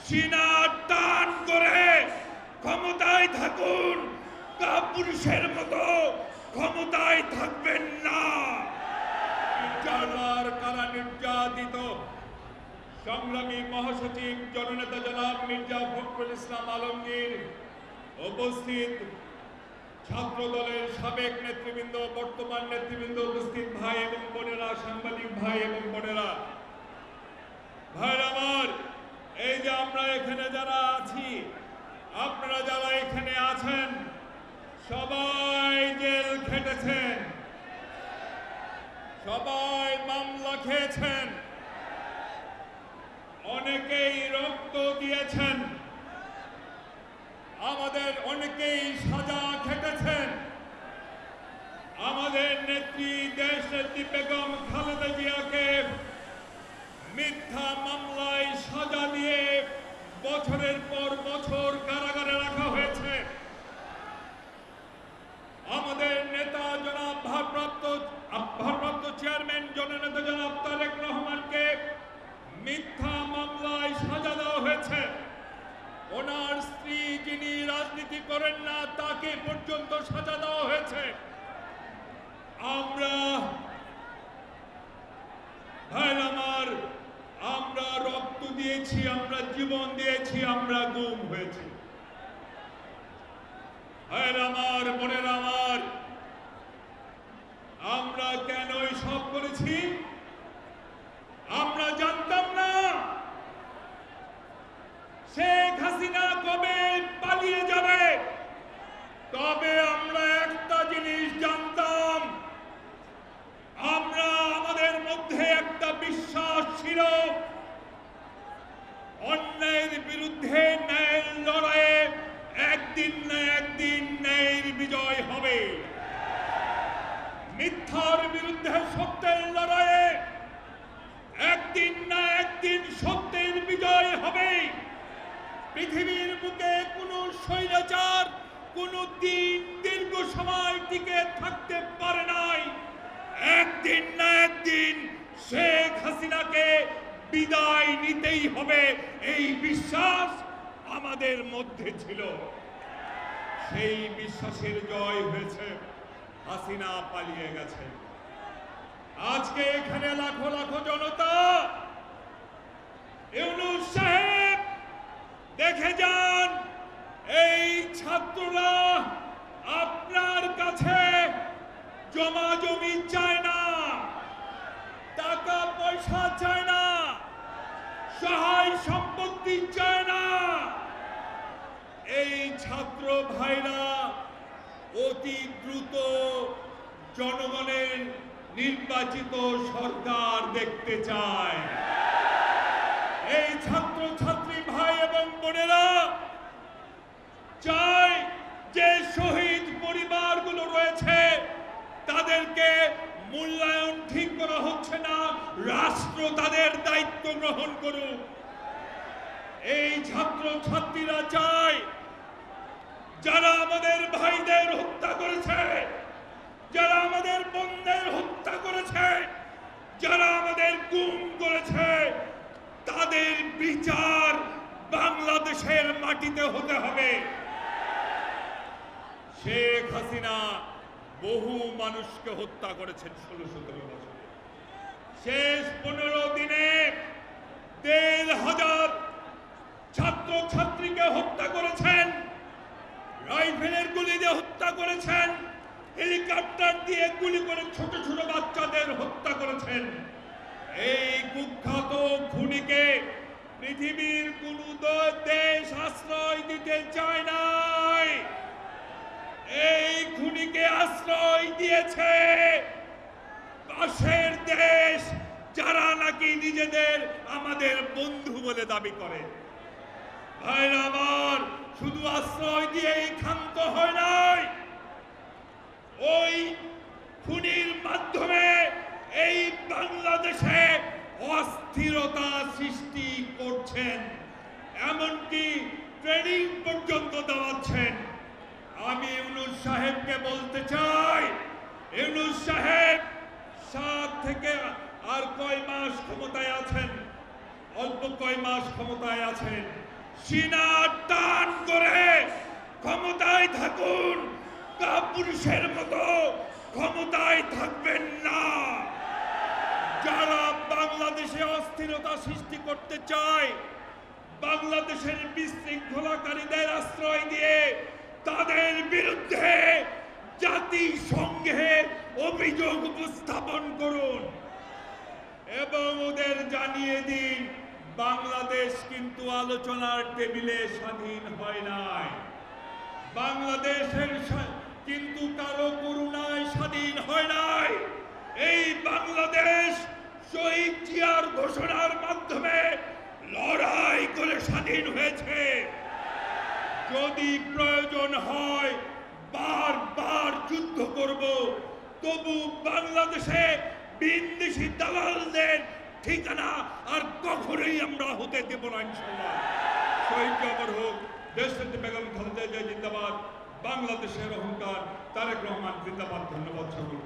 সিনা টান করে ক্ষমতায় থাকুন, কাপুরুষের মতো ক্ষমতায় থাকবেন না। কারা নির্যাতিত সংগ্রামী মহাসচিব জননেতা জনাব মির্জা ফখরুল ইসলাম আলমগীর, উপস্থিত ছাত্র দলের সাবেক নেতৃবৃন্দ, বর্তমান নেতৃবৃন্দ, উপস্থিত ভাই এবং বোনেরা, সাংবাদিক ভাই এবং বোনেরা, ভাইরা আমার, এই যে আমরা এখানে যারা আছি, আপনারা যারা এখানে আছেন সবাই জেল খেটেছেন, সবাই মামলা খেয়েছেন, অনেকেই রক্ত দিয়েছেন, আমাদের অনেকেই সাজা খেটেছেন। আমাদের নেত্রী দেশনেত্রী বেগম খালেদা জিয়াকে মিথ্যা মামলায় সাজা দিয়ে বছরের পর বছর কারাগারে রাখা হয়েছে। আমাদের নেতা জনাব ভারপ্রাপ্ত চেয়ারম্যান জননেতা জনাব তারেক রহমানকে মিথ্যা মামলায় সাজা দেওয়া হয়েছে। ওনার স্ত্রী যিনি রাজনীতি করেন না তাকে পর্যন্ত সাজা দেওয়া হয়েছে। আমরা ভাইরা আমার, আমরা রক্ত দিয়েছি, আমরা জীবন দিয়েছি, আমরা গুম হয়েছি। ভাইরা আমার, বোনেরা আমার, আমরা কেন সব করেছি? আমরা জানতাম না শেখ হাসিনা কবে পালিয়ে যাবে, তবে আমরা একটা জিনিস জানতাম, আমরা আমাদের মধ্যে একটা বিশ্বাস ছিল, অন্যায়ের বিরুদ্ধে ন্যায়ের লড়াইয়ে একদিন না একদিন ন্যায়ের বিজয় হবে। মিথ্যার বিরুদ্ধে সত্যের লড়াইয়ে একদিন না একদিন সত্যের বিজয় হবে। পৃথিবীর বুকে কোনো স্বৈরাচার কোনো দিন দীর্ঘ সময় টিকে থাকতে পারে নাই। একদিন না একদিন শেখ হাসিনাকে বিদায় নিতেই হবে, এই বিশ্বাস আমাদের মধ্যে ছিল। সেই বিশ্বাসের জয় হয়েছে, হাসিনা পালিয়ে গেছে। আজকে এখানে লাখো লাখো জনতা, ইউনূস সাহেব দেখে যান, এই ছাত্ররা আপনার কাছে জমা জমি চায় না, টাকা পয়সা চায় না, সহায় সম্পত্তি চায় না। এই ছাত্র ভাইরা অতি দ্রুত জনগণের নির্বাচিত সরকার দেখতে চায়। এই ছাত্র ছাত্রী ভাই এবং বোনেরা চায় যে শহীদ পরিবারগুলো রয়েছে তাদেরকে মূল্যায়ন ঠিক করা হচ্ছে না, রাষ্ট্র তাদের দায়িত্ব গ্রহণ করুক। এই ছাত্র ছাত্রীরা চায় যারা আমাদের ভাইদের হত্যা করেছে, যারা আমাদের বোনদের হত্যা করেছে, যারা আমাদের গুম করেছে, তাদের বিচার বাংলাদেশের মাটিতে হতে হবে। শেখ হাসিনা বহু মানুষকে হত্যা করেছেন 16-17 বছর। শেষ 15 দিনে 1,500 ছাত্র ছাত্রীকে হত্যা করেছেন, রাইফেলের গুলি দিয়ে হত্যা করেছেন, হেলিকপ্টার দিয়ে গুলি করে ছোট ছোট বাচ্চাদের হত্যা করেছেন। এই কুখ্যাত খুনিকে পৃথিবীর কোন দেশ আশ্রয় দিতে চায় নাই। এই খুনিকে আশ্রয় দিয়েছে পাশের দেশ, যারা নাকি নিজেদের আমাদের বন্ধু বলে দাবি করে। ভাইরা আমার, শুধু আশ্রয় দিয়েই ক্ষান্ত হয় নাই, ওই খুনির মাধ্যমে এই বাংলাদেশে অস্থিরতা সৃষ্টি করছেন, এমনকি ট্রেনিং পর্যন্ত দেওয়াচ্ছেন। আমি ইউনূস সাহেবকে বলতে চাই, ইউনূস সাহেব 7 থেকে আর কয় মাস ক্ষমতায় আছেন, অল্প কয় মাস ক্ষমতায় আছেন, সিনা টান করে ক্ষমতায় থাকুন, কাপুরুষের মতো ক্ষমতায় থাকবেন না। যারা বাংলাদেশে অস্থিরতা সৃষ্টি করতে চায়, বাংলাদেশের বিশৃঙ্খলাকারীদের আশ্রয় দিয়ে তাদের বিরুদ্ধে জাতিসংঘে অভিযোগ উপস্থাপন করুন এবং ওদের জানিয়ে দিন বাংলাদেশ কিন্তু আলোচনার টেবিলে স্বাধীন হয় নাই, বাংলাদেশের কিন্তু কারো করুণায় স্বাধীন হয় নাই। এই বাংলাদেশ শহীদ জিয়ার ঘোষণার মাধ্যমে লড়াই করে স্বাধীন হয়েছে। যদি প্রয়োজন হয় বারবার যুদ্ধ করব, তবু বাংলাদেশে বিদেশি দালালদের ঠিকানা আর কখনোই আমরা হতে দেব না ইনশাআল্লাহ। শহীদ অমর হোক, দেশনেত্রী বেগম খালেদা জিয়া জিন্দাবাদ, বাংলাদেশের অহংকার তারেক রহমান জিন্দাবাদ। ধন্যবাদ সকলকে।